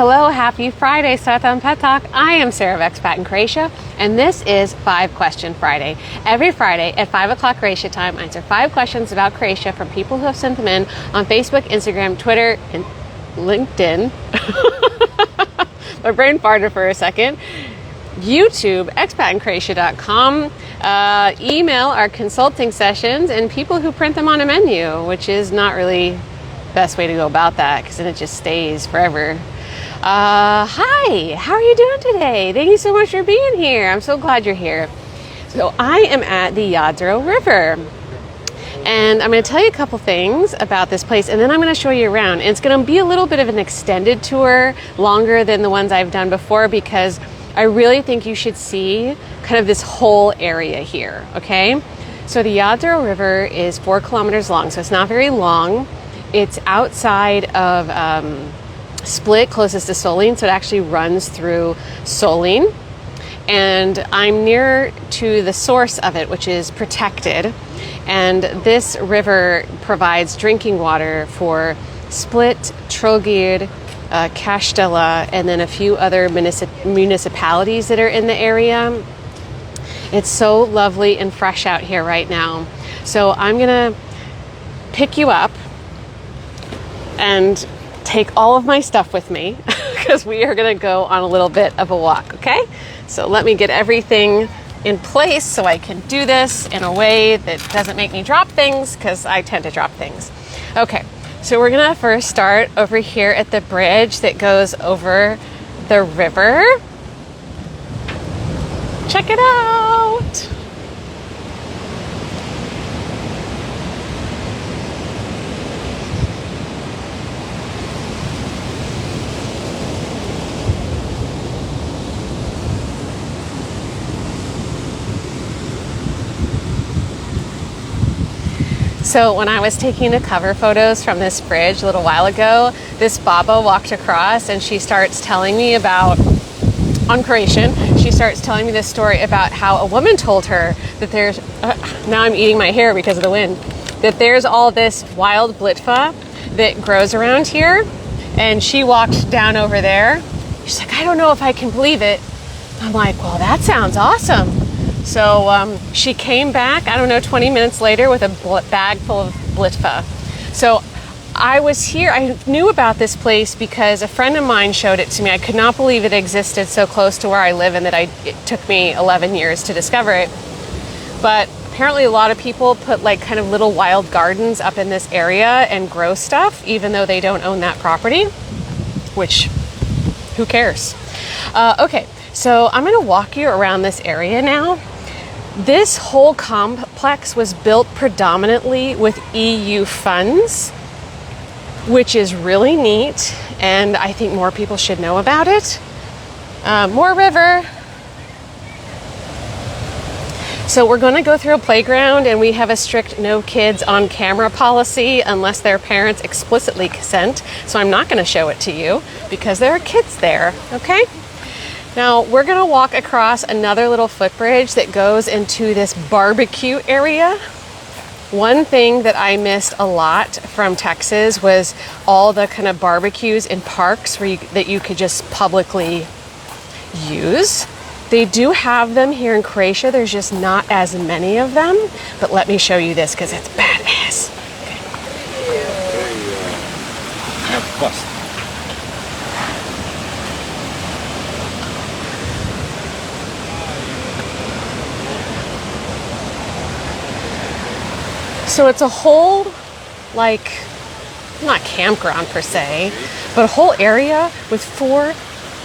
Hello, happy Friday, Satan Petak. I am Sarah of Expat in Croatia, and this is 5 Question Friday. Every Friday at 5 o'clock Croatia time, I answer 5 questions about Croatia from people who have sent them in on Facebook, Instagram, Twitter, and LinkedIn. My brain farted for a second. YouTube, expatinCroatia.com, email our consulting sessions, and people who print them on a menu, which is not really the best way to go about that because then it just stays forever. Hi, how are you doing today? Thank you so much for being here. I'm so glad you're here. So I am at the Yadro River, and I'm going to tell you a couple things about this place, and then I'm going to show you around. And it's going to be a little bit of an extended tour, longer than the ones I've done before, because I really think you should see kind of this whole area here, okay? So the Yadro River is 4 kilometers long, so it's not very long. It's outside of Split, closest to Solin, so it actually runs through Solin. And I'm near to the source of it, which is protected. And this river provides drinking water for Split, Trogir, Kaštela, and then a few other municipalities that are in the area. It's so lovely and fresh out here right now. So I'm gonna pick you up and take all of my stuff with me because we are going to go on a little bit of a walk, okay? So let me get everything in place so I can do this in a way that doesn't make me drop things, because I tend to drop things. Okay, so we're going to first start over here at the bridge that goes over the river. Check it out. So when I was taking the cover photos from this bridge a little while ago, this Baba walked across and she starts telling me about, on Croatian, she starts telling me this story about how a woman told her that there's, now I'm eating my hair because of the wind, that there's all this wild blitva that grows around here. And she walked down over there. She's like, I don't know if I can believe it. I'm like, well, that sounds awesome. So she came back, I don't know, 20 minutes later with a bag full of blitva. So I was here, I knew about this place because a friend of mine showed it to me. I could not believe it existed so close to where I live, and that it took me 11 years to discover it. But apparently a lot of people put like kind of little wild gardens up in this area and grow stuff, even though they don't own that property, which, who cares? Okay, so I'm gonna walk you around this area now. This whole complex was built predominantly with EU funds, which is really neat, and I think more people should know about it. More river. So we're going to go through a playground, and we have a strict no kids on camera policy unless their parents explicitly consent. So I'm not going to show it to you because there are kids there, okay? Now we're going to walk across another little footbridge that goes into this barbecue area. One thing that I missed a lot from Texas was all the kind of barbecues in parks that you could just publicly use. They do have them here in Croatia. There's just not as many of them. But let me show you this because it's badass. Okay. So it's a whole, like, not campground per se, but a whole area with 4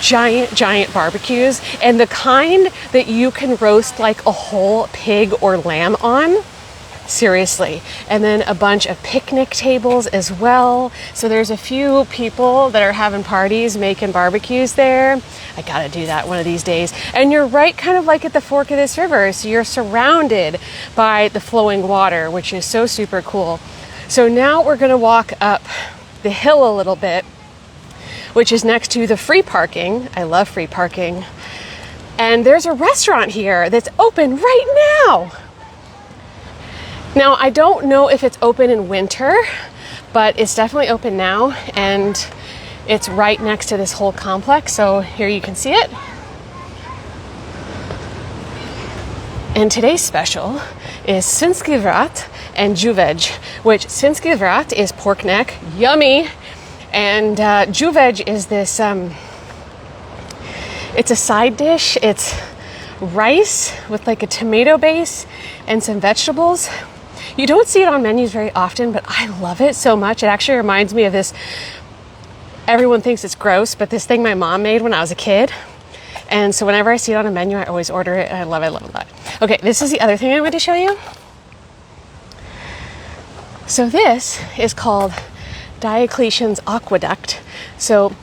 giant barbecues, and the kind that you can roast like a whole pig or lamb on. Seriously. And then a bunch of picnic tables as well. So there's a few people that are having parties, making barbecues there. I gotta do that one of these days. And you're right kind of like at the fork of this river. So you're surrounded by the flowing water, which is so super cool. So now we're gonna walk up the hill a little bit, which is next to the free parking. I love free parking. And there's a restaurant here that's open right now. Now, I don't know if it's open in winter, but it's definitely open now. And it's right next to this whole complex. So here you can see it. And today's special is svinski vrat and juvej, which svinski vrat is pork neck, yummy, and juvej is this, it's a side dish. It's rice with like a tomato base and some vegetables. You don't see it on menus very often, but I love it so much. It actually reminds me of this, everyone thinks it's gross, but this thing my mom made when I was a kid. And so whenever I see it on a menu, I always order it, and I love it a lot. Okay, this is the other thing I want to show you. So this is called Diocletian's Aqueduct. So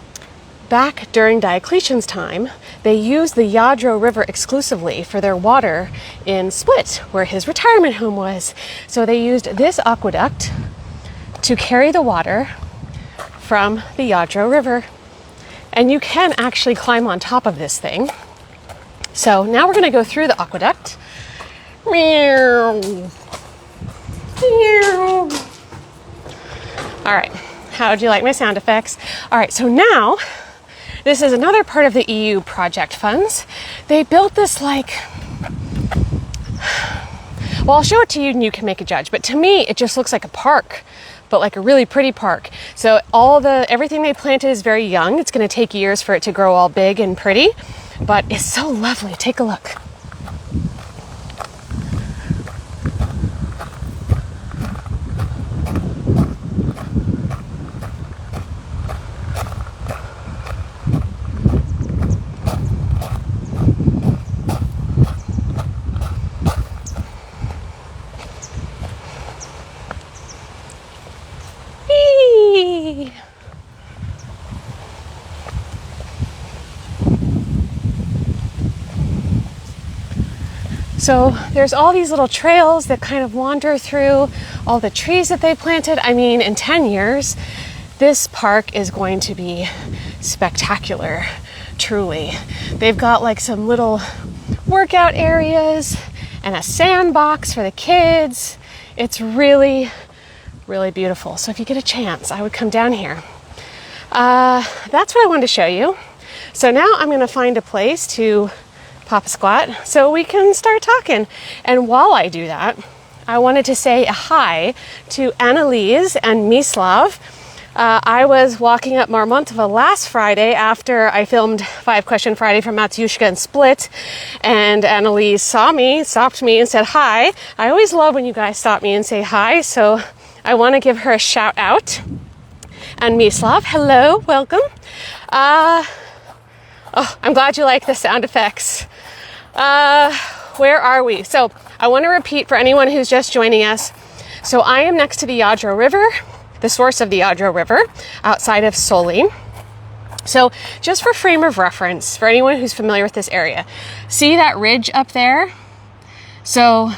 back during Diocletian's time, they used the Yadro River exclusively for their water in Split, where his retirement home was. So they used this aqueduct to carry the water from the Jadro River. And you can actually climb on top of this thing. So now we're going to go through the aqueduct. Meow. Meow. All right, how do you like my sound effects? All right, so now this is another part of the EU project funds. They built this like, well, I'll show it to you and you can make a judge. But to me, it just looks like a park, but like a really pretty park. So everything they planted is very young. It's going to take years for it to grow all big and pretty, but it's so lovely. Take a look. So there's all these little trails that kind of wander through all the trees that they planted. I mean, in 10 years, this park is going to be spectacular, truly. They've got like some little workout areas and a sandbox for the kids. It's really, really beautiful. So if you get a chance, I would come down here. That's what I wanted to show you. So now I'm going to find a place to pop a squat so we can start talking. And while I do that, I wanted to say a hi to Annalise and Mislav. I was walking up Marmontova last Friday after I filmed 5 Question Friday from Matyushka and Split, and Annalise saw me, stopped me and said hi. I always love when you guys stop me and say hi, so I want to give her a shout out. And Mislav, hello, welcome. Oh, I'm glad you like the sound effects. Where are we? So I want to repeat for anyone who's just joining us. So I am next to the Yadro River, the source of the Yadro River, outside of Solin. So just for frame of reference, for anyone who's familiar with this area, see that ridge up there? So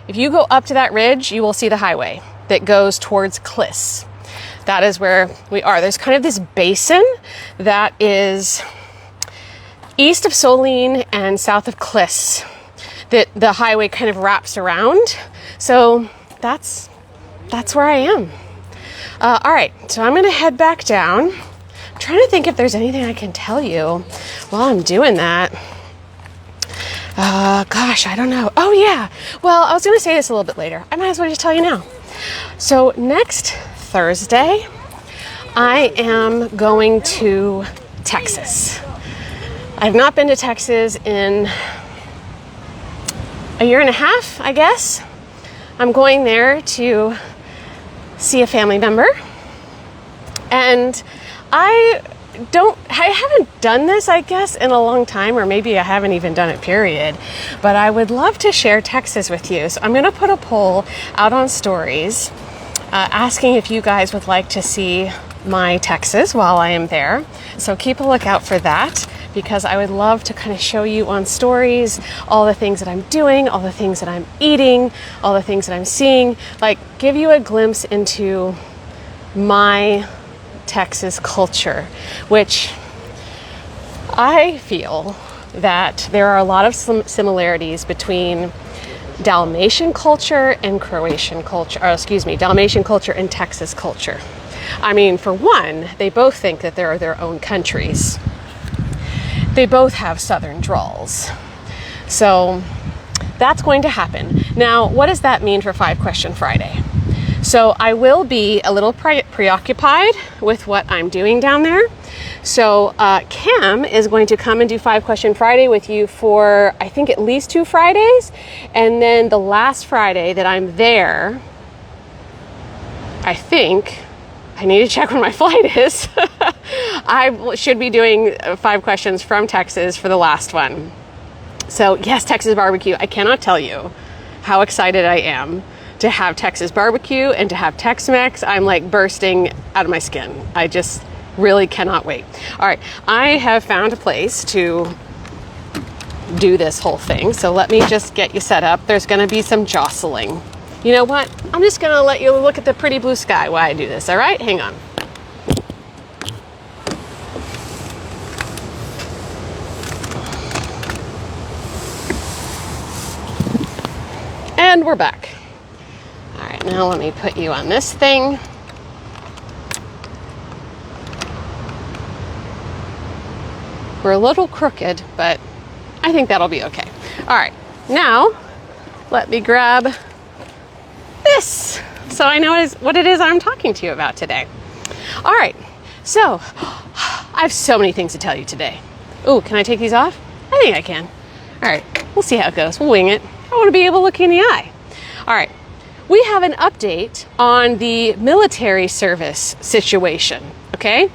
if you go up to that ridge, you will see the highway that goes towards Klis. That is where we are. There's kind of this basin that is east of Solin and south of Klis that the highway kind of wraps around. So that's where I am. All right, so I'm going to head back down. I'm trying to think if there's anything I can tell you while I'm doing that. Gosh, I don't know. Oh yeah, well, I was going to say this a little bit later. I might as well just tell you now. So next Thursday, I am going to Texas. I've not been to Texas in a year and a half, I guess. I'm going there to see a family member. And I haven't done this, I guess, in a long time, or maybe I haven't even done it, period. But I would love to share Texas with you. So I'm going to put a poll out on stories asking if you guys would like to see my Texas while I am there. So keep a lookout for that, because I would love to kind of show you on stories all the things that I'm doing, all the things that I'm eating, all the things that I'm seeing, like give you a glimpse into my Texas culture, which I feel that there are a lot of similarities between Dalmatian culture and Croatian culture, Dalmatian culture and Texas culture. I mean, for one, they both think that they're their own countries. They both have southern drawls. So that's going to happen. Now, what does that mean for 5 Question Friday? So I will be a little preoccupied with what I'm doing down there. So Cam is going to come and do 5 Question Friday with you for, I think, at least 2 Fridays. And then the last Friday that I'm there, I think, I need to check when my flight is. I should be doing 5 questions from Texas for the last one. So yes, Texas barbecue. I cannot tell you how excited I am to have Texas barbecue and to have Tex-Mex. I'm like bursting out of my skin. I just really cannot wait. All right, I have found a place to do this whole thing. So let me just get you set up. There's gonna be some jostling. You know what? I'm just gonna let you look at the pretty blue sky while I do this, all right? Hang on. And we're back. All right, now let me put you on this thing. We're a little crooked, but I think that'll be okay. All right, now let me grab this so I know what it is I'm talking to you about today. All right, so I have so many things to tell you today. Ooh, can I take these off? I think I can. All right, we'll see how it goes. We'll wing it. I want to be able to look you in the eye. All right, we have an update on the military service situation, okay?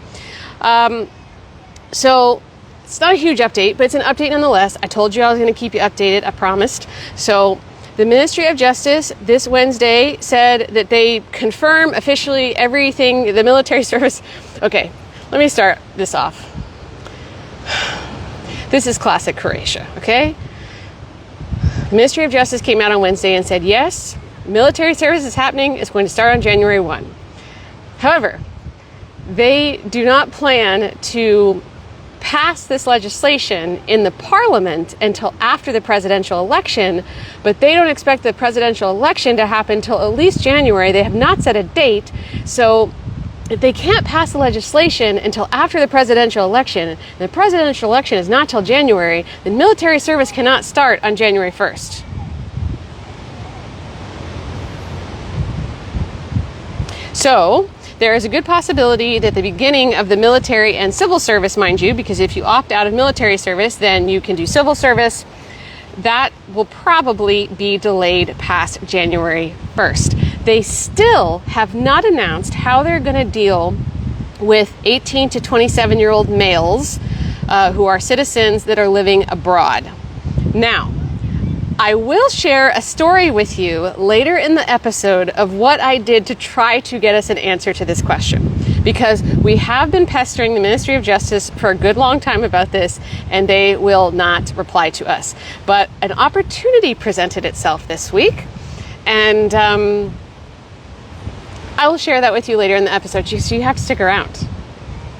So it's not a huge update, but it's an update nonetheless. I told you I was going to keep you updated, I promised. So the Ministry of Justice this Wednesday said that they confirm officially everything, the military service. Okay, let me start this off. This is classic Croatia, okay? The Ministry of Justice came out on Wednesday and said, yes, military service is happening. It's going to start on January 1. However, they do not plan to pass this legislation in the parliament until after the presidential election, but they don't expect the presidential election to happen until at least January. They have not set a date. So if they can't pass the legislation until after the presidential election, and the presidential election is not till January, then military service cannot start on January 1st. So there is a good possibility that the beginning of the military and civil service, mind you, because if you opt out of military service, then you can do civil service, that will probably be delayed past January 1st. They still have not announced how they're going to deal with 18 to 27-year-old males who are citizens that are living abroad. Now, I will share a story with you later in the episode of what I did to try to get us an answer to this question, because we have been pestering the Ministry of Justice for a good long time about this, and they will not reply to us. But an opportunity presented itself this week, and I will share that with you later in the episode, so you have to stick around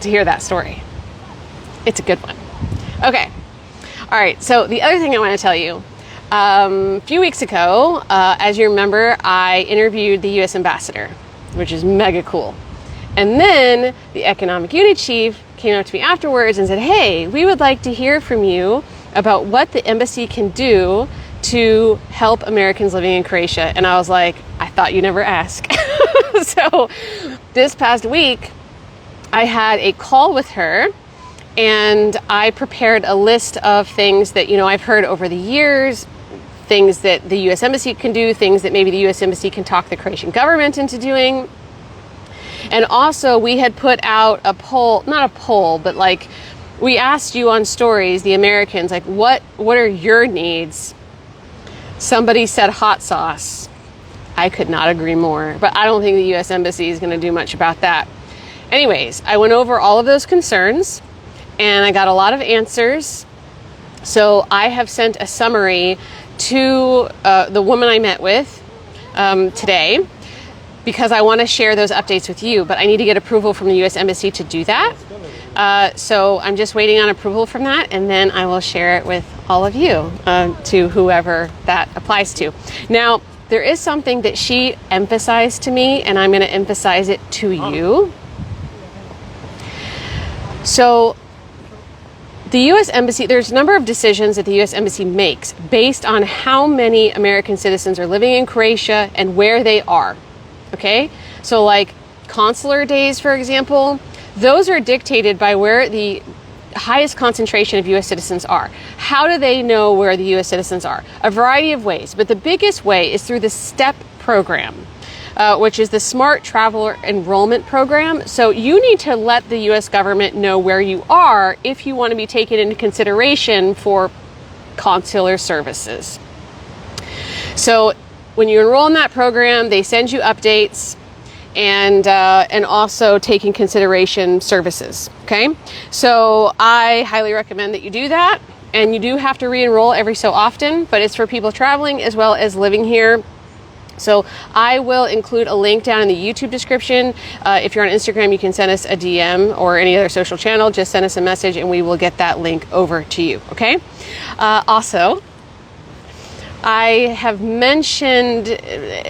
to hear that story. It's a good one. Okay. All right. So the other thing I want to tell you, a few weeks ago, as you remember, I interviewed the U.S. ambassador, which is mega cool. And then the economic unit chief came up to me afterwards and said, hey, we would like to hear from you about what the embassy can do to help Americans living in Croatia. And I was like, I thought you never ask. So this past week, I had a call with her, and I prepared a list of things that, I've heard over the years, things that the U.S. Embassy can do, things that maybe the U.S. Embassy can talk the Croatian government into doing. And also we had put out a poll, not a poll, but like we asked you on stories, the Americans, like what are your needs? Somebody said hot sauce. I could not agree more, but I don't think the U.S. Embassy is going to do much about that. Anyways, I went over all of those concerns and I got a lot of answers. So I have sent a summary to the woman I met with today, because I want to share those updates with you, but I need to get approval from the U.S. Embassy to do that. So I'm just waiting on approval from that, and then I will share it with all of you, to whoever that applies to. Now, there is something that she emphasized to me, and I'm going to emphasize it to you. So the U.S. Embassy, there's a number of decisions that the U.S. Embassy makes based on how many American citizens are living in Croatia and where they are. Okay? So like consular days, for example, those are dictated by where the highest concentration of U.S. citizens are. How do they know where the U.S. citizens are? A variety of ways, but the biggest way is through the STEP program, which is the Smart Traveler Enrollment Program. So you need to let the U.S. government know where you are if you want to be taken into consideration for consular services. So when you enroll in that program, they send you updates and also take in consideration services. Okay, so I highly recommend that you do that, and you do have to re-enroll every so often, but it's for people traveling as well as living here. So I will include a link down in the YouTube description. If you're on Instagram, you can send us a DM, or any other social channel, just send us a message and we will get that link over to you. Okay, also, I have mentioned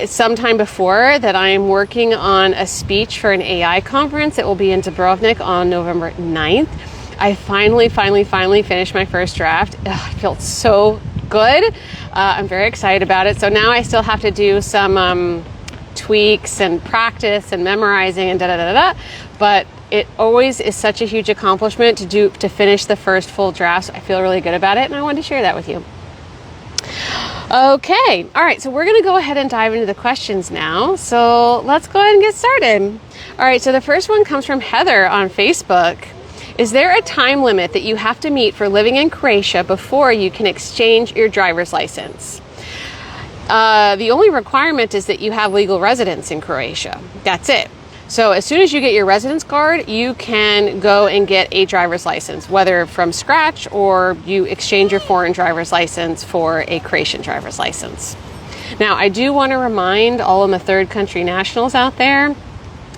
sometime before that I am working on a speech for an AI conference that will be in Dubrovnik on November 9th. I finally finished my first draft. Ugh, it felt so good. I'm very excited about it. So now I still have to do some tweaks and practice and memorizing and but it always is such a huge accomplishment to finish the first full draft. So I feel really good about it, and I wanted to share that with you. Okay, all right, so we're going to go ahead and dive into the questions now. So let's go ahead and get started. All right, so the first one comes from Heather on Facebook. Is there a time limit that you have to meet for living in Croatia before you can exchange your driver's license? The only requirement is that you have legal residence in Croatia. That's it. So as soon as you get your residence card, you can go and get a driver's license, whether from scratch or you exchange your foreign driver's license for a Croatian driver's license. Now, I do want to remind all of the third country nationals out there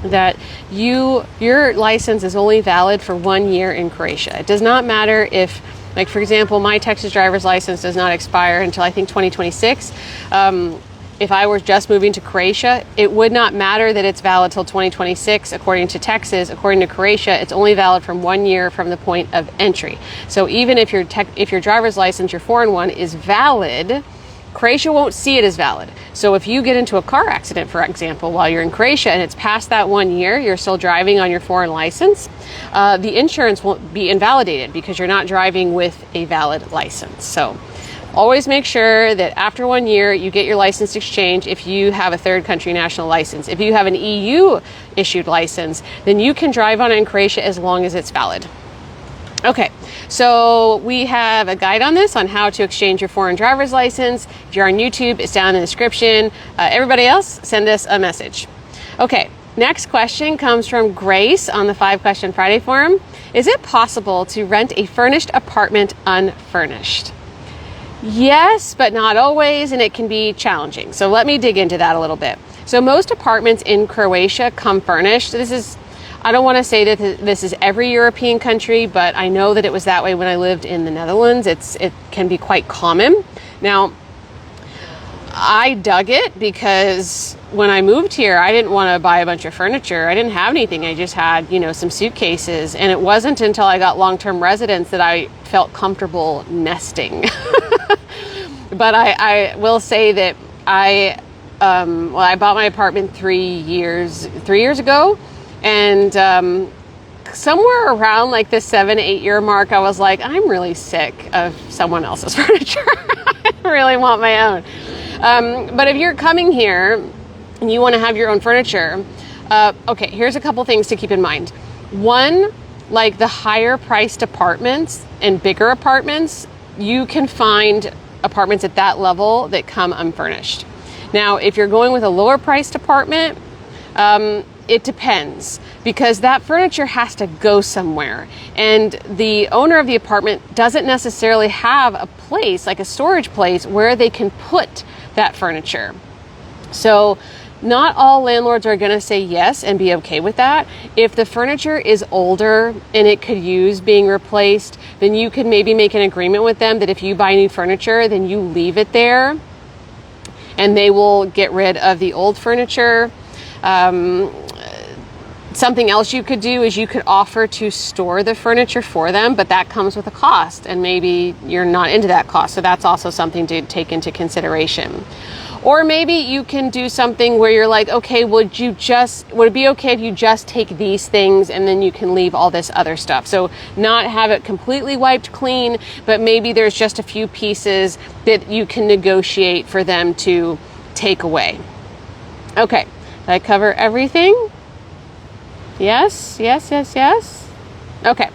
that your license is only valid for 1 year in Croatia. It does not matter if, like for example, my Texas driver's license does not expire until I think 2026. If I were just moving to Croatia, it would not matter that it's valid till 2026 according to Texas. According to Croatia, it's only valid from 1 year from the point of entry. So even if your driver's license, your foreign one, is valid, Croatia won't see it as valid. So if you get into a car accident, for example, while you're in Croatia and it's past that 1 year, you're still driving on your foreign license, the insurance won't be invalidated because you're not driving with a valid license. So always make sure that after 1 year you get your license exchanged if you have a third country national license. If you have an EU issued license, then you can drive on it in Croatia as long as it's valid. Okay, so we have a guide on this, on how to exchange your foreign driver's license. If you're on YouTube, it's down in the description. Everybody else, send us a message. Okay, next question comes from Grace on the 5 Question Friday forum. Is it possible to rent a furnished apartment unfurnished? Yes, but not always, and it can be challenging. So let me dig into that a little bit. So most apartments in Croatia come furnished. I don't want to say that this is every European country, but I know that it was that way when I lived in the Netherlands. It can be quite common. Now, I dug it because when I moved here, I didn't want to buy a bunch of furniture. I didn't have anything. I just had, some suitcases. And it wasn't until I got long-term residence that I felt comfortable nesting. But I will say that I bought my apartment 3 years ago. And somewhere around like the 7-8 year mark, I was like, I'm really sick of someone else's furniture. I really want my own. But if you're coming here and you want to have your own furniture, okay, here's a couple things to keep in mind. One, like the higher priced apartments and bigger apartments, you can find apartments at that level that come unfurnished. Now, if you're going with a lower priced apartment, it depends, because that furniture has to go somewhere. And the owner of the apartment doesn't necessarily have a place, like a storage place, where they can put that furniture. So not all landlords are going to say yes and be okay with that. If the furniture is older and it could use being replaced, then you could maybe make an agreement with them that if you buy new furniture, then you leave it there and they will get rid of the old furniture. Something else you could do is you could offer to store the furniture for them, but that comes with a cost, and maybe you're not into that cost. So that's also something to take into consideration. Or maybe you can do something where you're like, okay, would it be okay if you just take these things and then you can leave all this other stuff? So not have it completely wiped clean, but maybe there's just a few pieces that you can negotiate for them to take away. Okay, did I cover everything? Yes. Okay.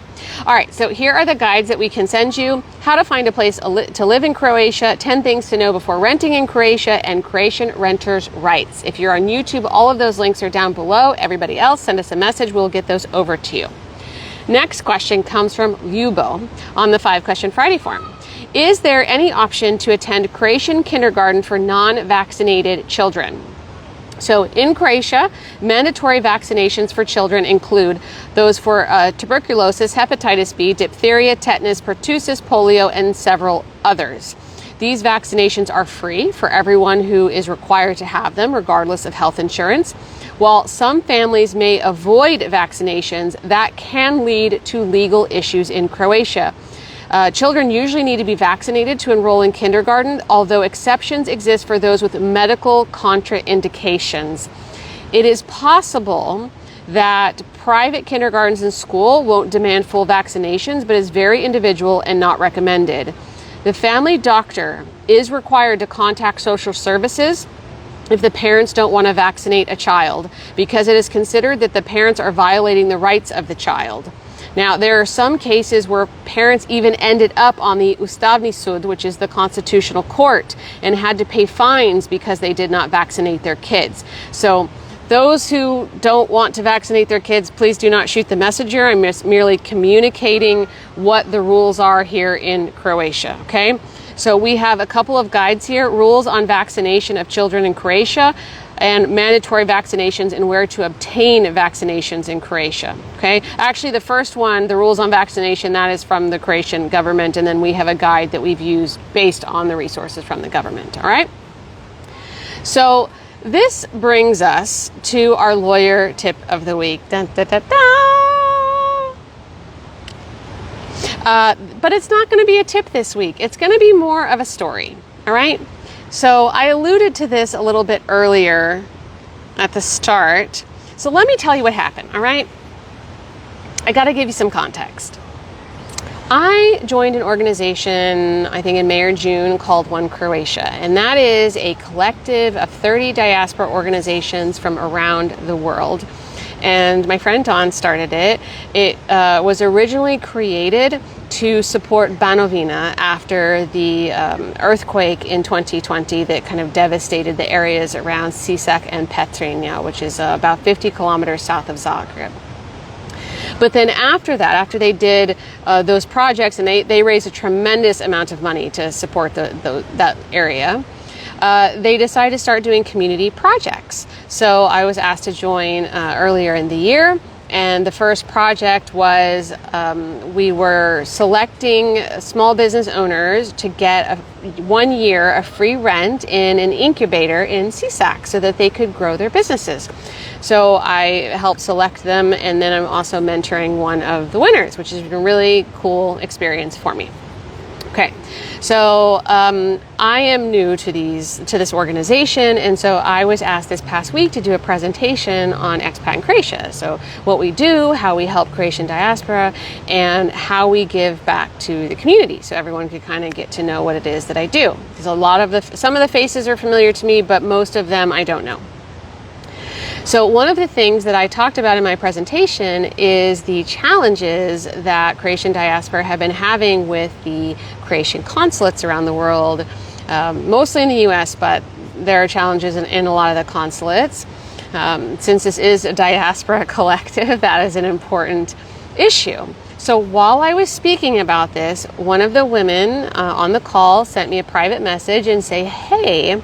All right, so here are the guides that we can send you. How to find a place to live in Croatia, 10 things to know before renting in Croatia, and Croatian renters' rights. If you're on YouTube, all of those links are down below. Everybody else, send us a message. We'll get those over to you. Next question comes from Ljubo on the 5 Question Friday form. Is there any option to attend Croatian kindergarten for non-vaccinated children? So in Croatia, mandatory vaccinations for children include those for tuberculosis, hepatitis B, diphtheria, tetanus, pertussis, polio, and several others. These vaccinations are free for everyone who is required to have them, regardless of health insurance. While some families may avoid vaccinations, that can lead to legal issues in Croatia. Children usually need to be vaccinated to enroll in kindergarten, although exceptions exist for those with medical contraindications. It is possible that private kindergartens and school won't demand full vaccinations, but is very individual and not recommended. The family doctor is required to contact social services if the parents don't want to vaccinate a child, because it is considered that the parents are violating the rights of the child. Now, there are some cases where parents even ended up on the Ustavni Sud, which is the constitutional court, and had to pay fines because they did not vaccinate their kids. So those who don't want to vaccinate their kids, please do not shoot the messenger. I'm just merely communicating what the rules are here in Croatia, okay? So we have a couple of guides here: rules on vaccination of children in Croatia, and mandatory vaccinations and where to obtain vaccinations in Croatia. Okay, actually the first one, the rules on vaccination, that is from the Croatian government, and then we have a guide that we've used based on the resources from the government. All right, so this brings us to our lawyer tip of the week. Dun, dun, dun, dun. But it's not going to be a tip this week. It's going to be more of a story. All right. So I alluded to this a little bit earlier at the start. So let me tell you what happened, all right? I got to give you some context. I joined an organization, I think in May or June, called One Croatia. And that is a collective of 30 diaspora organizations from around the world. And my friend Dawn started it. It was originally created to support Banovina after the earthquake in 2020 that kind of devastated the areas around Sisak and Petrinja, which is about 50 kilometers south of Zagreb. But then after that, after they did those projects, and they raised a tremendous amount of money to support that area, they decided to start doing community projects. So I was asked to join earlier in the year. And the first project was we were selecting small business owners to get 1 year of free rent in an incubator in Sisak so that they could grow their businesses. So I helped select them, and then I'm also mentoring one of the winners, which has been a really cool experience for me. Okay, so I am new to this organization, and so I was asked this past week to do a presentation on expat in Croatia. So what we do, how we help Croatian diaspora, and how we give back to the community, so everyone could kind of get to know what it is that I do. Because some of the faces are familiar to me, but most of them I don't know. So one of the things that I talked about in my presentation is the challenges that Croatian diaspora have been having with the Croatian consulates around the world, mostly in the US, but there are challenges in a lot of the consulates. Since this is a diaspora collective, that is an important issue. So while I was speaking about this, one of the women on the call sent me a private message and say, hey,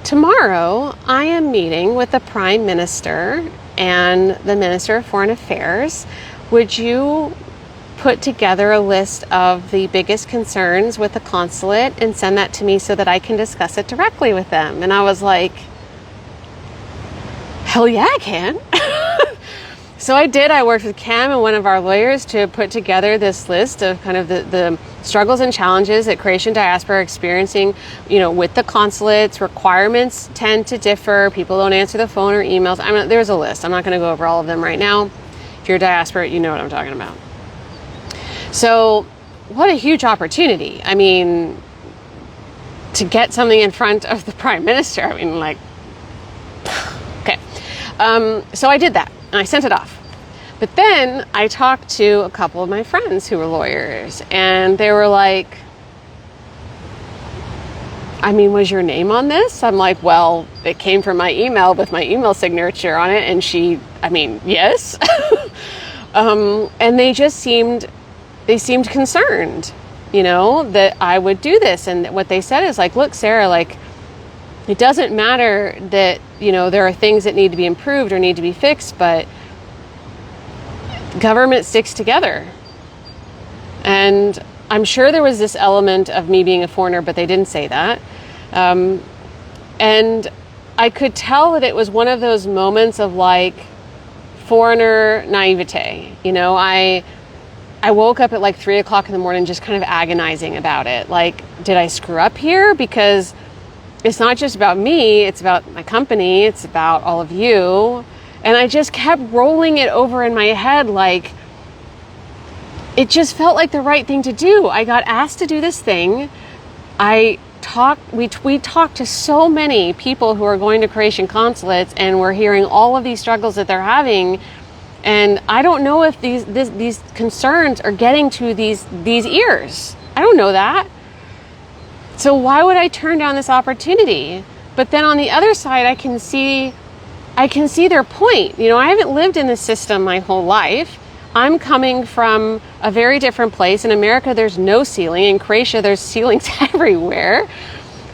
tomorrow, I am meeting with the Prime Minister and the Minister of Foreign Affairs. Would you put together a list of the biggest concerns with the consulate and send that to me so that I can discuss it directly with them? And I was like, hell yeah, I can. So I did. I worked with Cam and one of our lawyers to put together this list of kind of the struggles and challenges that Croatian diaspora are experiencing, with the consulates. Requirements tend to differ. People don't answer the phone or emails. There's a list. I'm not going to go over all of them right now. If you're a diaspora, you know what I'm talking about. So what a huge opportunity. I mean, to get something in front of the Prime Minister. I mean, like, okay. So I did that. And I sent it off. But then I talked to a couple of my friends who were lawyers, and they were like, I mean, was your name on this? I'm like, well, it came from my email with my email signature on it. And yes. And they seemed concerned, that I would do this. And what they said is like, look, Sarah, like, it doesn't matter that, there are things that need to be improved or need to be fixed, but government sticks together. And I'm sure there was this element of me being a foreigner, but they didn't say that. And I could tell that it was one of those moments of like foreigner naivety. I woke up at like 3 o'clock in the morning just kind of agonizing about it. Like, did I screw up here? Because it's not just about me, it's about my company, it's about all of you. And I just kept rolling it over in my head like it just felt like the right thing to do. I got asked to do this thing. We talked to so many people who are going to Croatian consulates, and we're hearing all of these struggles that they're having. And I don't know if these concerns are getting to these ears. I don't know that. So why would I turn down this opportunity? But then on the other side, I can see their point. I haven't lived in this system my whole life. I'm coming from a very different place. In America, there's no ceiling. In Croatia, there's ceilings everywhere.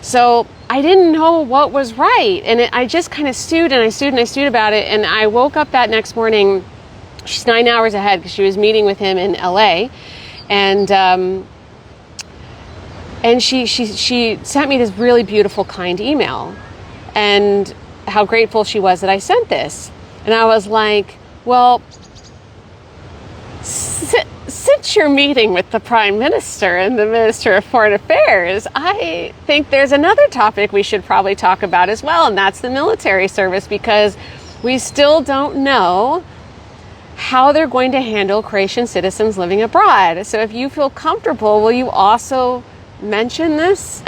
So I didn't know what was right. And I just kind of stewed about it. And I woke up that next morning. She's 9 hours ahead because she was meeting with him in LA. And she sent me this really beautiful, kind email, and how grateful she was that I sent this. And I was like, well, since you're meeting with the Prime Minister and the Minister of Foreign Affairs, I think there's another topic we should probably talk about as well, and that's the military service, because we still don't know how they're going to handle Croatian citizens living abroad. So if you feel comfortable, will you also mention this?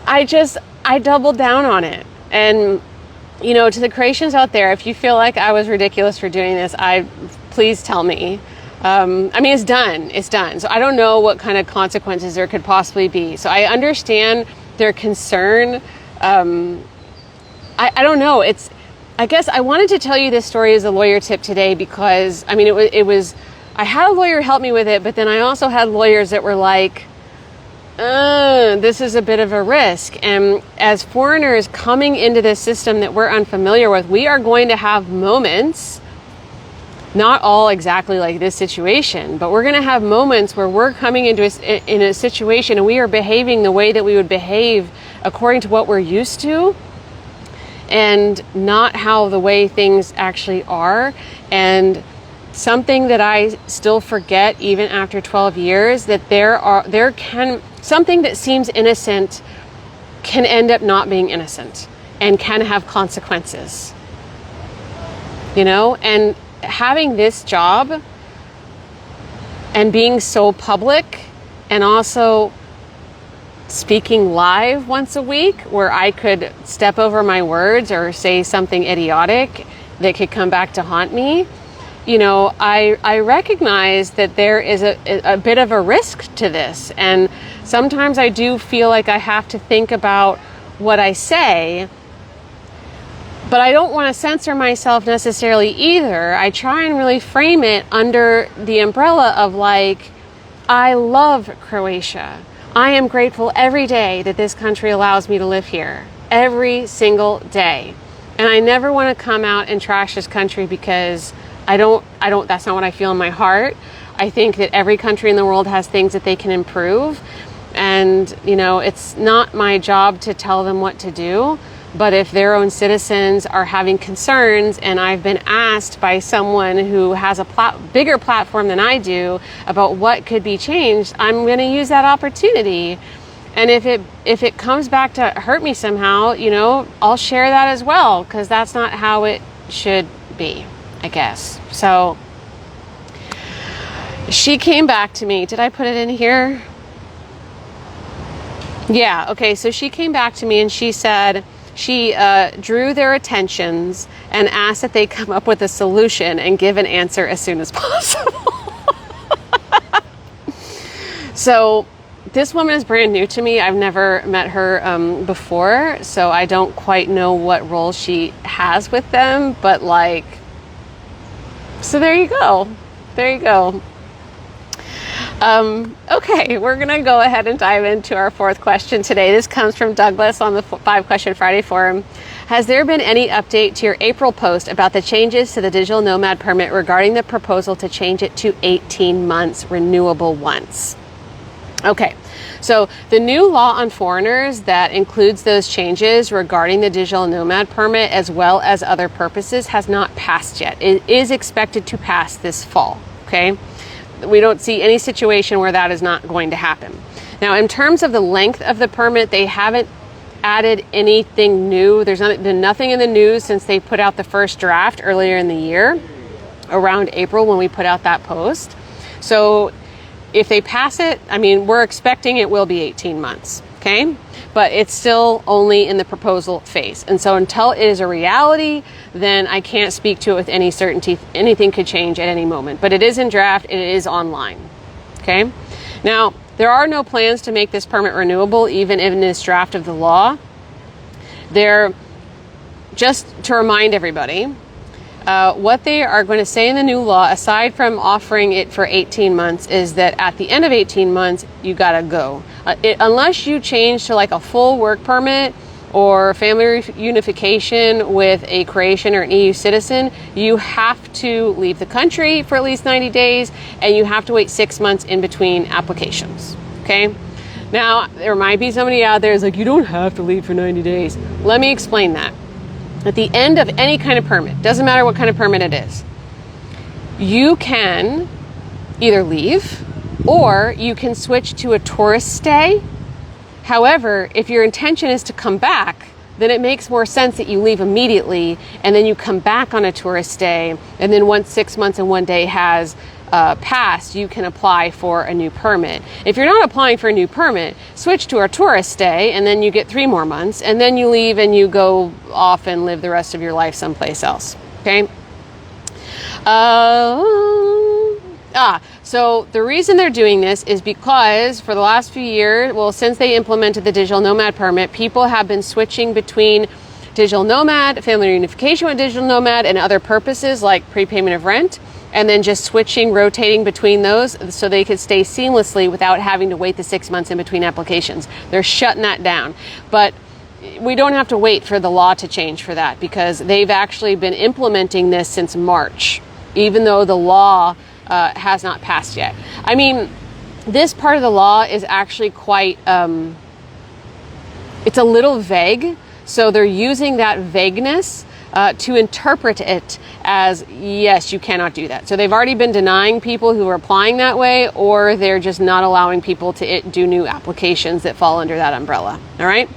I doubled down on it. And, to the Croatians out there, if you feel like I was ridiculous for doing this, please tell me. It's done. So I don't know what kind of consequences there could possibly be. So I understand their concern. I don't know. I guess I wanted to tell you this story as a lawyer tip today because, I had a lawyer help me with it, but then I also had lawyers that were like, this is a bit of a risk. And as foreigners coming into this system that we're unfamiliar with, we are going to have moments, not all exactly like this situation, but we're going to have moments where we're coming into in a situation and we are behaving the way that we would behave according to what we're used to, and not how the way things actually are. And something that I still forget even after 12 years, that something that seems innocent can end up not being innocent and can have consequences. And having this job and being so public, and also speaking live once a week where I could step over my words or say something idiotic that could come back to haunt me, I recognize that there is a bit of a risk to this. And sometimes I do feel like I have to think about what I say, but I don't want to censor myself necessarily either. I try and really frame it under the umbrella of like, I love Croatia. I am grateful every day that this country allows me to live here. Every single day. And I never want to come out and trash this country, because that's not what I feel in my heart. I think that every country in the world has things that they can improve. And, it's not my job to tell them what to do. But if their own citizens are having concerns, and I've been asked by someone who has a bigger platform than I do about what could be changed, I'm going to use that opportunity. And if it comes back to hurt me somehow, you know, I'll share that as well, because that's not how it should be, I guess. So she came back to me. Did I put it in here? Yeah, okay. So she came back to me and she said, she drew their attentions and asked that they come up with a solution and give an answer as soon as possible. So this woman is brand new to me. I've never met her before, so I don't quite know what role she has with them, but like, so there you go. There you go. Okay, we're going to go ahead and dive into our fourth question today. This comes from Douglas on the 5 Question Friday forum. Has there been any update to your April post about the changes to the digital nomad permit regarding the proposal to change it to 18 months renewable once? Okay, so the new law on foreigners that includes those changes regarding the digital nomad permit as well as other purposes has not passed yet. It is expected to pass this fall, okay? We don't see any situation where that is not going to happen. Now, in terms of the length of the permit, they haven't added anything new. There's been nothing in the news since they put out the first draft earlier in the year, around April when we put out that post. So if they pass it, I mean, we're expecting it will be 18 months, okay? But it's still only in the proposal phase. And so until it is a reality, then I can't speak to it with any certainty. Anything could change at any moment. But it is in draft, it is online, okay? Now, there are no plans to make this permit renewable, even in this draft of the law. Just to remind everybody, what they are going to say in the new law, aside from offering it for 18 months, is that at the end of 18 months, you gotta go. Unless you change to like a full work permit or family reunification with a Croatian or an EU citizen, you have to leave the country for at least 90 days, and you have to wait 6 months in between applications, okay? Now, there might be somebody out there who's like, you don't have to leave for 90 days. Let me explain that. At the end of any kind of permit, doesn't matter what kind of permit it is, you can either leave or you can switch to a tourist stay. However, if your intention is to come back, then it makes more sense that you leave immediately and then you come back on a tourist stay. And then once 6 months and 1 day has passed, you can apply for a new permit. If you're not applying for a new permit, switch to a tourist stay and then you get 3 more months and then you leave and you go off and live the rest of your life someplace else, okay? So the reason they're doing this is because for the last few years, well, since they implemented the digital nomad permit, people have been switching between digital nomad, family reunification with digital nomad, and other purposes like prepayment of rent, and then just switching, rotating between those so they could stay seamlessly without having to wait the 6 months in between applications. They're shutting that down. But we don't have to wait for the law to change for that, because they've actually been implementing this since March, even though the law has not passed yet. I mean, this part of the law is actually quite, it's a little vague. So they're using that vagueness to interpret it as, yes, you cannot do that. So they've already been denying people who are applying that way, or they're just not allowing people to do new applications that fall under that umbrella. All right.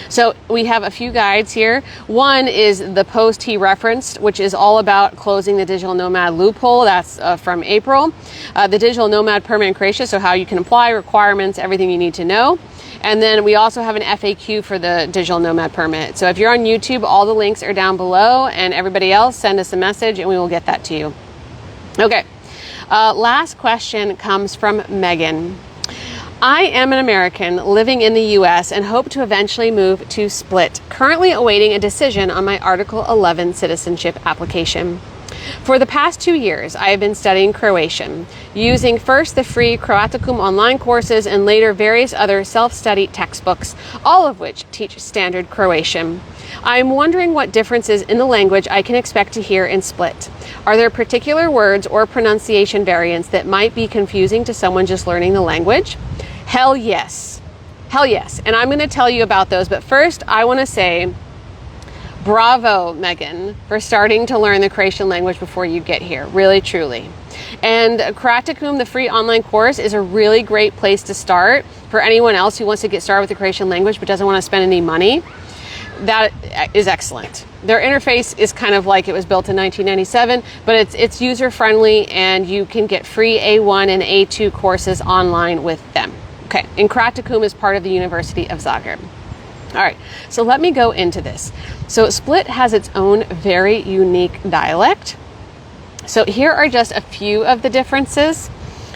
So we have a few guides here. One is the post he referenced, which is all about closing the digital nomad loophole. That's from April. The digital nomad permit in Croatia, so how you can apply, requirements, everything you need to know. And then we also have an FAQ for the digital nomad permit. So if you're on YouTube, all the links are down below, and everybody else, send us a message and we will get that to you. Okay. Last question comes from Megan. I am an American living in the US and hope to eventually move to Split, currently awaiting a decision on my Article 11 citizenship application. For the past 2 years, I have been studying Croatian, using first the free Croaticum online courses and later various other self-study textbooks, all of which teach standard Croatian. I am wondering what differences in the language I can expect to hear in Split. Are there particular words or pronunciation variants that might be confusing to someone just learning the language? Hell yes. Hell yes. And I'm going to tell you about those. But first, I want to say bravo, Megan, for starting to learn the Croatian language before you get here. Really, truly. And Croaticum, the free online course, is a really great place to start for anyone else who wants to get started with the Croatian language but doesn't want to spend any money. That is excellent. Their interface is kind of like it was built in 1997, but it's user-friendly, and you can get free A1 and A2 courses online with them. Okay, and Croaticum is part of the University of Zagreb. All right, so let me go into this. So Split has its own very unique dialect. So here are just a few of the differences.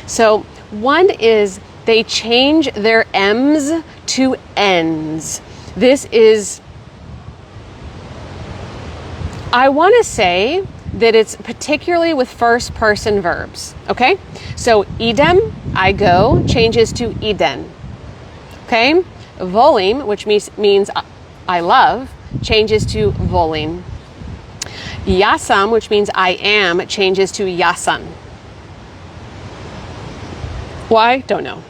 So one is they change their M's to N's. This is, I want to say that it's particularly with first person verbs, okay? So idem, I go, changes to iden, okay? Volim, which means I love, changes to volim. Jasam, which means I am, changes to jasan. Why? Don't know.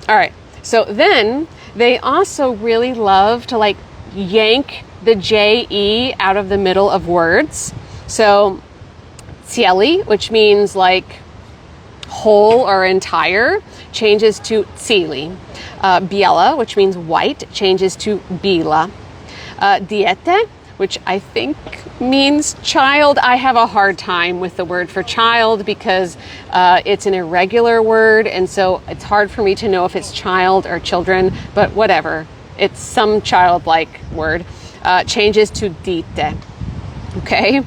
All right, so then they also really love to like yank the J-E out of the middle of words. So cijeli, which means like whole or entire, changes to cili. Biela, which means white, changes to bila. Dijete, which I think means child. I have a hard time with the word for child because it's an irregular word, and so it's hard for me to know if it's child or children, but whatever. It's some childlike word. Changes to dite. Okay?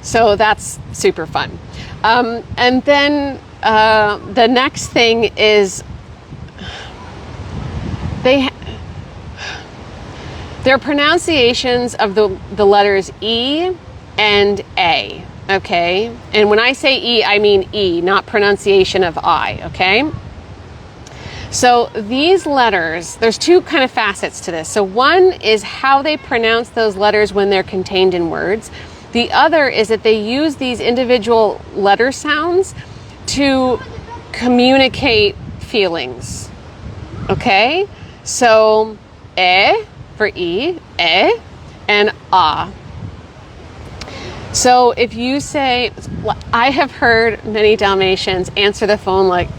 So that's super fun. And then the next thing is their pronunciations of the letters E and A, okay? And when I say E, I mean E, not pronunciation of I, okay? So these letters, there's two kind of facets to this. So one is how they pronounce those letters when they're contained in words. The other is that they use these individual letter sounds to communicate feelings, okay? So for E, and A. So if you say, I have heard many Dalmatians answer the phone like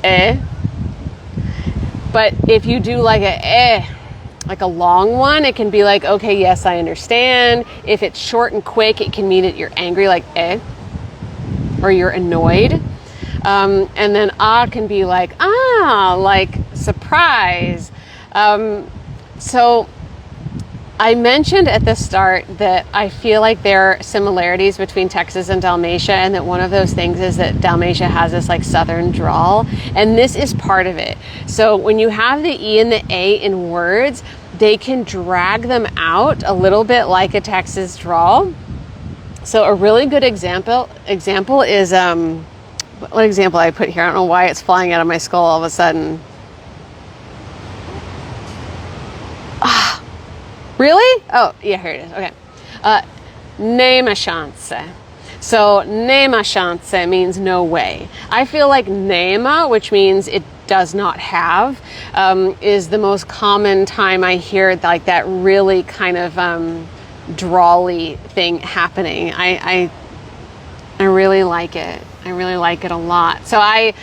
but if you do like like a long one, it can be like, okay, yes, I understand. If it's short and quick, it can mean that you're angry, like or you're annoyed. And then can be like, like surprise. So I mentioned at the start that I feel like there are similarities between Texas and Dalmatia, and that one of those things is that Dalmatia has this like southern drawl, and this is part of it. So when you have the E and the A in words, they can drag them out a little bit like a Texas drawl. So a really good example is what example I put here? I don't know why it's flying out of my skull all of a sudden. Really? Oh, yeah, here it is. Okay. Nema chance. So nema chance means no way. I feel like nema, which means it does not have, is the most common time I hear like that really kind of drawly thing happening. I really like it. I really like it a lot. So I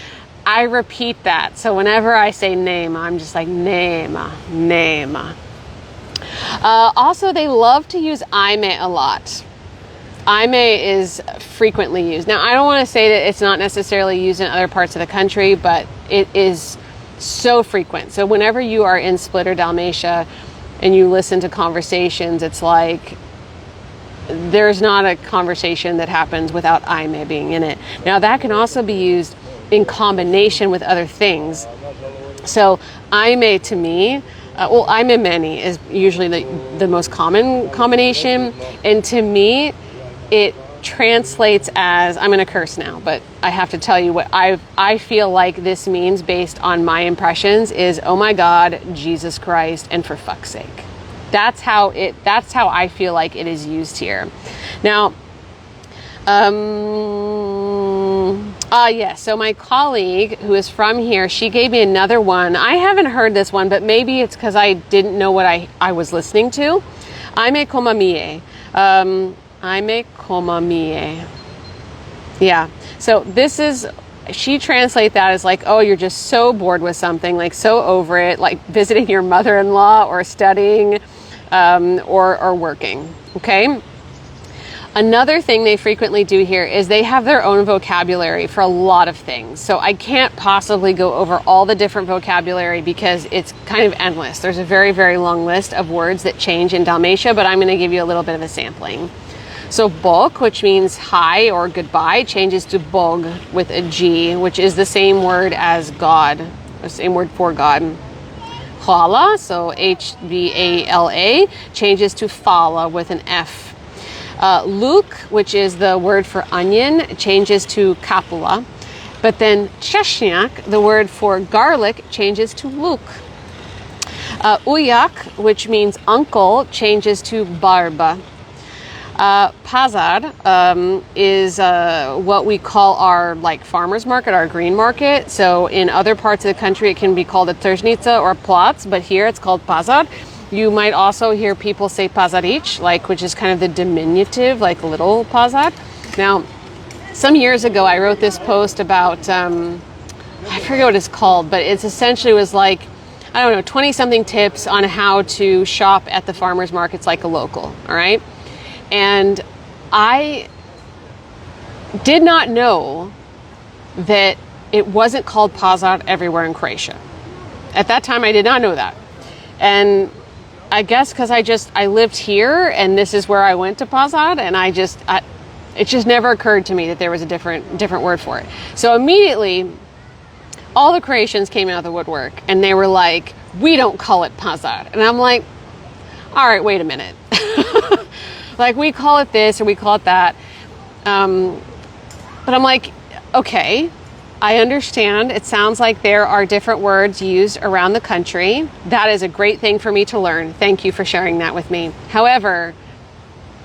repeat that. So whenever I say name, I'm just like nema. Also, they love to use aime a lot. Aime is frequently used. Now, I don't want to say that it's not necessarily used in other parts of the country, but it is so frequent. So whenever you are in Split or Dalmatia and you listen to conversations, it's like there's not a conversation that happens without aime being in it. Now, that can also be used in combination with other things. So aime to me, aime many is usually the most common combination. And to me, it translates as, I'm going to curse now, but I have to tell you what I feel like this means based on my impressions is, oh my God, Jesus Christ, and for fuck's sake. That's how I feel like it is used here. Now, Yes. So my colleague who is from here, she gave me another one. I haven't heard this one, but maybe it's because I didn't know what I was listening to. Aime como mie. Aime como mie. Yeah. So this is, she translates that as like, oh, you're just so bored with something, like so over it, like visiting your mother-in-law or studying or working. Okay. Another thing they frequently do here is they have their own vocabulary for a lot of things. So I can't possibly go over all the different vocabulary because it's kind of endless. There's a very, very long list of words that change in Dalmatia, but I'm going to give you a little bit of a sampling. So bog, which means hi or goodbye, changes to bog with a G, which is the same word as God, the same word for God. Hvala, so H-V-A-L-A, changes to fala with an F. Luk, which is the word for onion, changes to kapula. But then cheshnyak, the word for garlic, changes to luk. Ujak, which means uncle, changes to barba. Pazar is what we call our like farmer's market, our green market. So in other parts of the country, it can be called a tržnica or plac, but here it's called pazar. You might also hear people say pazaric, like, which is kind of the diminutive, like little pazar. Now, some years ago, I wrote this post about, I forget what it's called, but it's essentially was like, I don't know, 20-something tips on how to shop at the farmers markets like a local, all right? And I did not know that it wasn't called pazar everywhere in Croatia. At that time, I did not know that. And I guess because I lived here and this is where I went to pazar, and it just never occurred to me that there was a different word for it. So immediately, all the Croatians came out of the woodwork and they were like, we don't call it pazar. And I'm like, all right, wait a minute. Like, we call it this or we call it that. But I'm like, okay, I understand. It sounds like there are different words used around the country. That is a great thing for me to learn. Thank you for sharing that with me. However,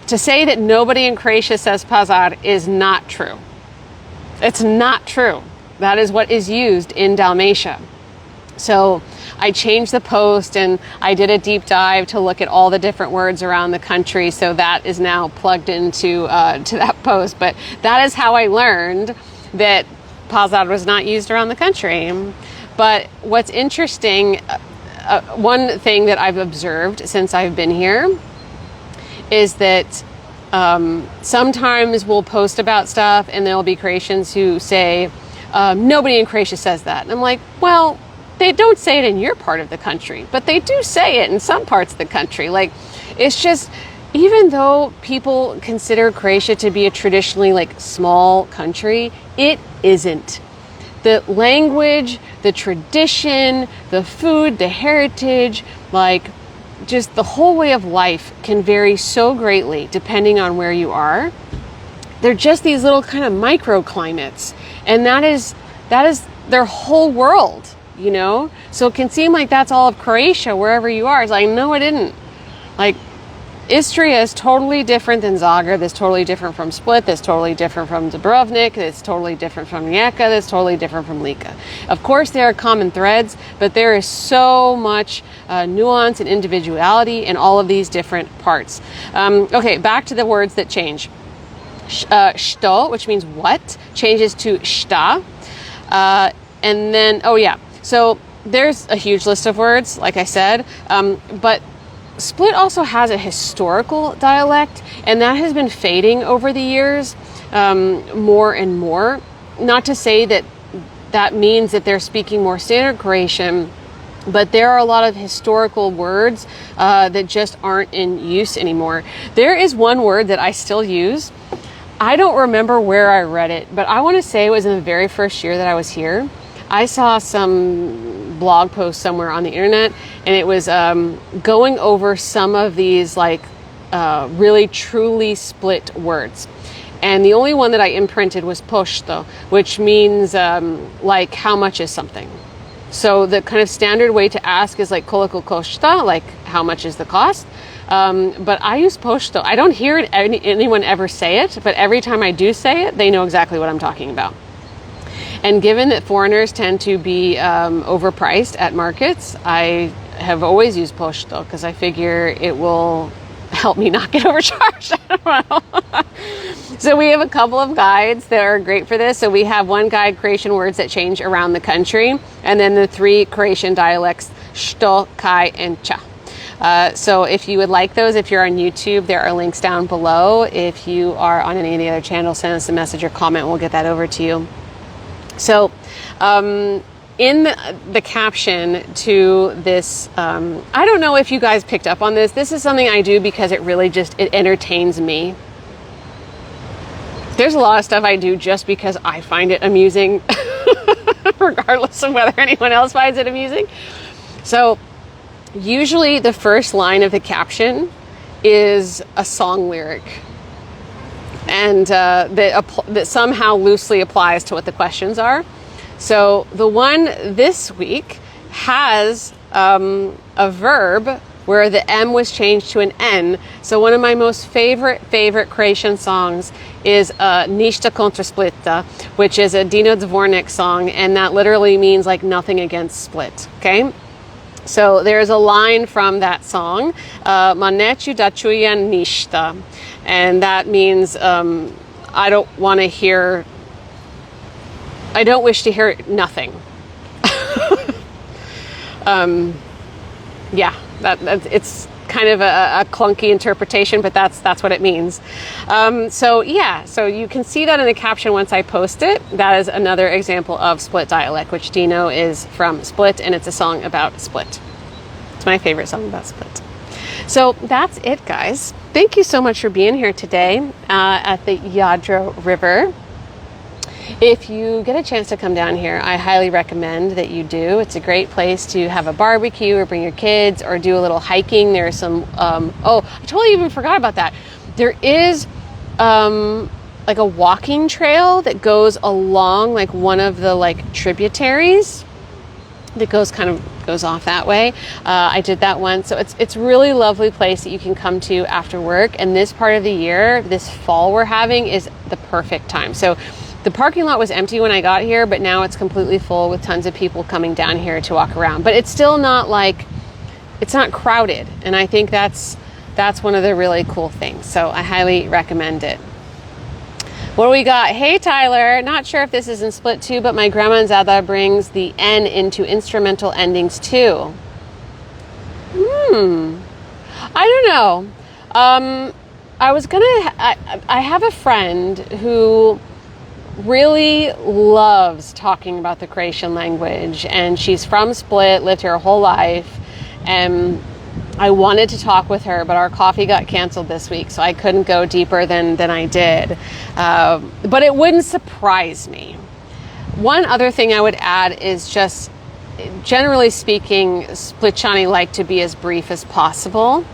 to say that nobody in Croatia says pazar is not true. It's not true. That is what is used in Dalmatia. So I changed the post and I did a deep dive to look at all the different words around the country. So that is now plugged into to that post. But that is how I learned that pazar was not used around the country. But what's interesting, one thing that I've observed since I've been here is that sometimes we'll post about stuff and there'll be Croatians who say, nobody in Croatia says that. And I'm like, well, they don't say it in your part of the country, but they do say it in some parts of the country. Like, it's just, even though people consider Croatia to be a traditionally like small country, it isn't. The language, the tradition, the food, the heritage, like just the whole way of life can vary so greatly depending on where you are. They're just these little kind of microclimates, and that is their whole world, you know? So it can seem like that's all of Croatia wherever you are. It's like, no, it isn't. Like, Istria is totally different than Zagreb. It's totally different from Split. It's totally different from Dubrovnik. It's totally different from Rijeka. It's totally different from Lika. Of course, there are common threads, but there is so much nuance and individuality in all of these different parts. Okay, back to the words that change. Što, which means what, changes to šta. And then, oh yeah, so there's a huge list of words, like I said, but Split also has a historical dialect, and that has been fading over the years more and more. Not to say that that means that they're speaking more standard Croatian, but there are a lot of historical words that just aren't in use anymore. There is one word that I still use. I don't remember where I read it, but I want to say it was in the very first year that I was here. I saw some blog post somewhere on the internet, and it was going over some of these like really truly split words. And the only one that I imprinted was pošto, which means like how much is something. So the kind of standard way to ask is like koliko košta, like how much is the cost. But I use pošto. I don't hear anyone ever say it, but every time I do say it, they know exactly what I'm talking about. And given that foreigners tend to be overpriced at markets, I have always used pošto because I figure it will help me not get overcharged. I don't know. So we have a couple of guides that are great for this. So we have one guide, Croatian words that change around the country, and then the 3 Croatian dialects, što, kaj, and ča. So if you would like those, if you're on YouTube, there are links down below. If you are on any of the other channels, send us a message or comment. We'll get that over to you. So in the caption to this, I don't know if you guys picked up on this. This is something I do because it really just, it entertains me. There's a lot of stuff I do just because I find it amusing, regardless of whether anyone else finds it amusing. So usually the first line of the caption is a song lyric, and that somehow loosely applies to what the questions are. So the one this week has a verb where the M was changed to an N. So one of my most favorite Croatian songs is Ništa kontra Splita, which is a Dino Dvornik song, and that literally means like nothing against Split, okay? So there's a line from that song, Ma neću da čujen ništa, and that means I don't wish to hear nothing. Yeah, it's kind of a clunky interpretation, but that's what it means. So you can see that in the caption once I post it. That is another example of Split dialect, which Dino is from Split, and it's a song about Split. It's my favorite song about Split. So that's it, guys. Thank you so much for being here today at the Jadro River. If you get a chance to come down here, I highly recommend that you do. It's a great place to have a barbecue or bring your kids or do a little hiking. There's some, I totally even forgot about that. There is like a walking trail that goes along like one of the like tributaries that goes off that way. I did that once. So it's really lovely place that you can come to after work. And this part of the year, this fall we're having, is the perfect time. So the parking lot was empty when I got here, but now it's completely full with tons of people coming down here to walk around. But it's still not like, it's not crowded. And I think that's one of the really cool things. So I highly recommend it. What do we got? Hey, Tyler. Not sure if this is in Split too, but my grandma in Zada brings the N into instrumental endings too. I don't know. I have a friend who really loves talking about the Croatian language, and she's from Split, lived here her whole life, and I wanted to talk with her, but our coffee got canceled this week, so I couldn't go deeper than I did. But it wouldn't surprise me. One other thing I would add is just, generally speaking, Splitčani like to be as brief as possible.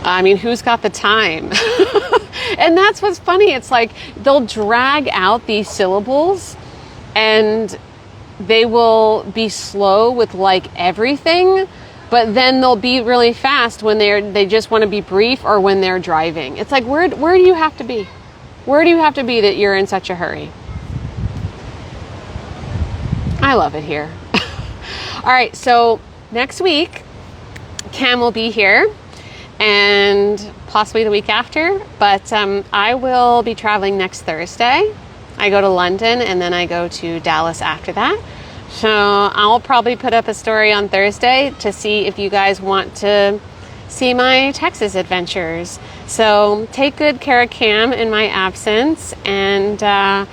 I mean, who's got the time? And that's what's funny. It's like they'll drag out these syllables and they will be slow with like everything, but then they'll be really fast when they just want to be brief or when they're driving. It's like, where do you have to be? Where do you have to be that you're in such a hurry? I love it here. All right, so next week, Cam will be here, and possibly the week after, but I will be traveling next Thursday. I go to London and then I go to Dallas after that. So I'll probably put up a story on Thursday to see if you guys want to see my Texas adventures. So take good care of Cam in my absence, and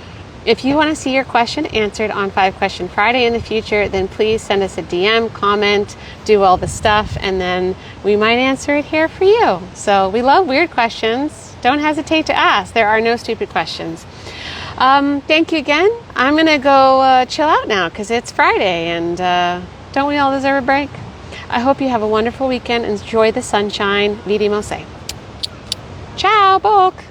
if you want to see your question answered on 5 Question Friday in the future, then please send us a DM, comment, do all the stuff, and then we might answer it here for you. So we love weird questions. Don't hesitate to ask. There are no stupid questions. Thank you again. I'm going to go chill out now because it's Friday, and don't we all deserve a break? I hope you have a wonderful weekend. Enjoy the sunshine. Vidimo se. Ciao, bok!